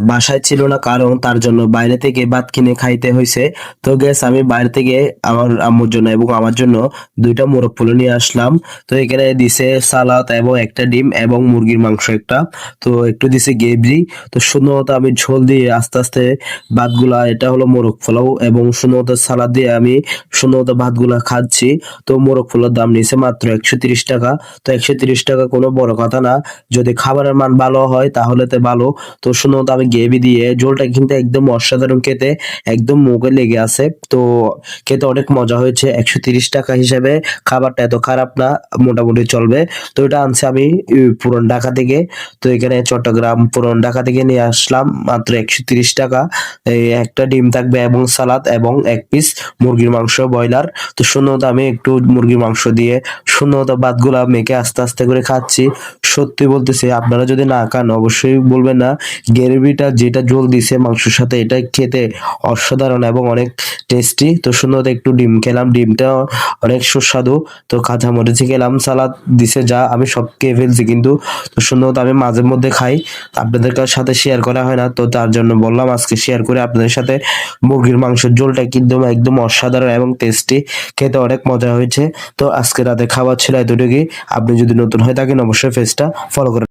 বাসায় ছিল না, কারণ তার জন্য বাইরে থেকে ভাত কিনে খাইতে হয়েছে। তো গ্যাস আমি বাইরে থেকে আমার আম্মুর জন্য এবং আমার জন্য দুইটা মোরগ পোলা নিয়ে আসলাম। তো এখানে দিছে সালাদ এবং একটা ডিম এবং মুরগির মাংস একটা। তো একটু দিছে গ্রেভি। তো সুন্দর মতো আমি ঝোল দিয়ে আস্তে আস্তে ভাতগুলা, এটা হলো মোরগ পোলাও, এবং সুন্দর মতো সালাদ দিয়ে আমি সুন্দর মতো ভাতগুলা খাচ্ছি। তো মোরগ পোলার দাম নিয়েছে মাত্র 130 টাকা। তো 130 টাকা কোনো বড় কথা না, যদি খাবারের মান ভালো হয় তাহলে তো ভালো। তো সুন্দর মতো আমি গ্রেভি দিয়ে, ঝোলটা কিন্তু একদম অসাধারণ খেতে, একদম মুখে লেগে আছে। তো খেতে অনেক মজা হয়েছে। 130 টাকা হিসেবে খাবারটা এত খারাপ না, মোটামুটি চলবে। তো এটা আনছে আমি পুরান ঢাকা থেকে। তো এখানে চট্টগ্রাম পুরান ঢাকা থেকে নিয়ে আসলাম মাত্র 130 টাকা। এই একটা ডিম থাকবে এবং সালাদ এবং এক পিস মুরগির মাংস ব্রয়লার। তো সুন্দর মতো আমি একটু মুরগির মাংস দিয়ে সুন্দর মতো ভাতগুলা মেখে আস্তে আস্তে করে খাচ্ছি। সত্যি বলতেছি, আপনারা যদি না খান অবশ্যই বলবেন না। গ্রেভিটা যেটা ঝোল দিছে মাংসের সাথে, এটা খেতে অসাধারণ এবং অনেক টেস্টি। তো সুন্দর মতো একটু ডিম খেলাম, ডিমটা অনেক সুস্বাদু। তো কাঁচা মরিচ খেলাম, সালাদ দিছে, যা আমি সব খেয়ে ফেলছি কিন্তু। তো সুন্দর মতো আমি মাঝে মধ্যে খাই, আপনাদের সাথে শেয়ার করা হয় না, তো তার জন্য বললাম আজকে শেয়ার করে আপনাদের সাথে। মুরগির মাংসের ঝোলটা কিন্তু একদম অসাধারণ এবং টেস্টি, খেতে অনেক মজা হয়েছে। তো আজকে রাতে খাবার ছিল এতটুকুই। আপনি যদি নতুন হয়ে থাকেন অবশ্যই পেজটা ফলো করে